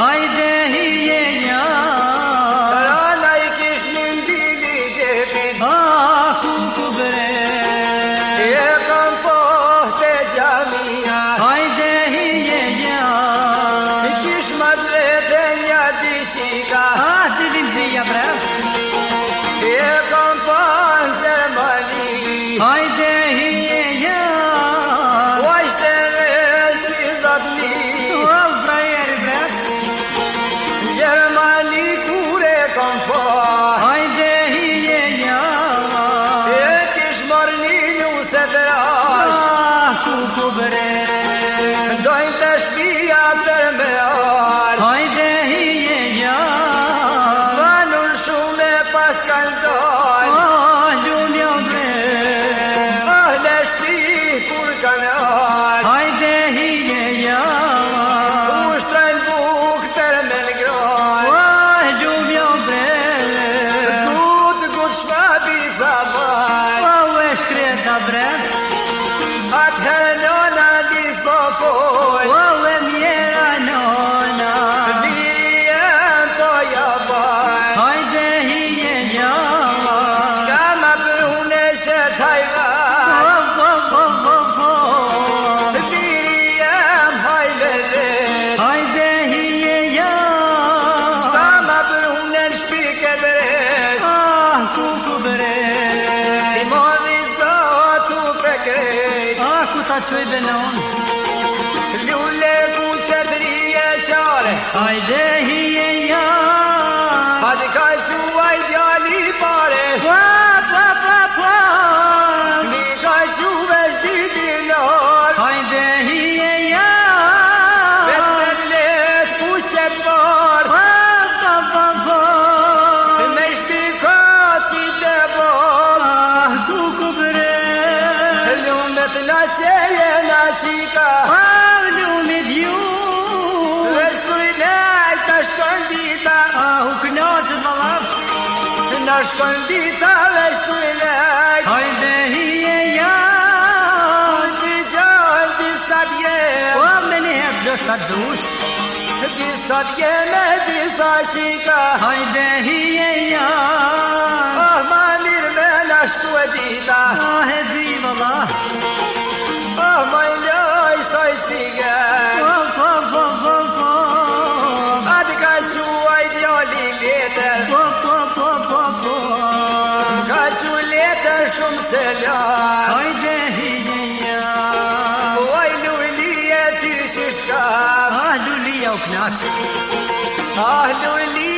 hajde hije ja. Rana I kish një ndili gjepit, Ku ku bre, e kam pohte gjamia. hajde hije ja. I kish ma drete një dishika, Ti vimzia bre, e kam pan Gjermani. hajde hije ja. Wajshte me si zotni, Frajeri bre, Gjermani kure kam pan. hajde hije ja. E kish marrë një nuse të rash, Ku ku bre, dojnë të shpia për me arë. hajde hije ja. Vanur shume pas kaltojnë, Ljulja bre, ahle shpi kur kanë arë. hajde hije ja. Ushtrajnë buk për me ngrojnë, Ljulja bre, gut shma biza bajnë. e shkreta bre, Atëherë nona dis popojnë, e mjera nona. mirien po ja bajnë. Hajde hije ja. Shka ma prune që t'hajvan, mirien hajle vet. Hajde hije ja. Shka ma prune në shpike dresh, Ku ku bre, I modhi zotu për krejt. ku ta qoj benon. Lule ku që t'rije qare, Hajde hije ja. pa t'i ka shuaj djali pare. Mi ka shuve shdi dinar, Hajde hije ja. veç me let ku qep mar. Me shpikot si të bol, Ku ku bre, lumet na sheje na shika. lumit ju. Veç kujnej të shkon dita, U knaqët valla. na shkon dita veç kujnej. Hajde hije ja. Ti gjallë disa djem, Me një hep do sa dush. disa djeme disa shika. Hajde hije ja. Ma mirë me na shku e dita, E di valla. ma i loj soj shpike. Ati ka shuaj djali letër, ka shu letër shumë se larë. Hajde hije ja. Oj lulije ty që shka, Lulia u knaq. ah lulije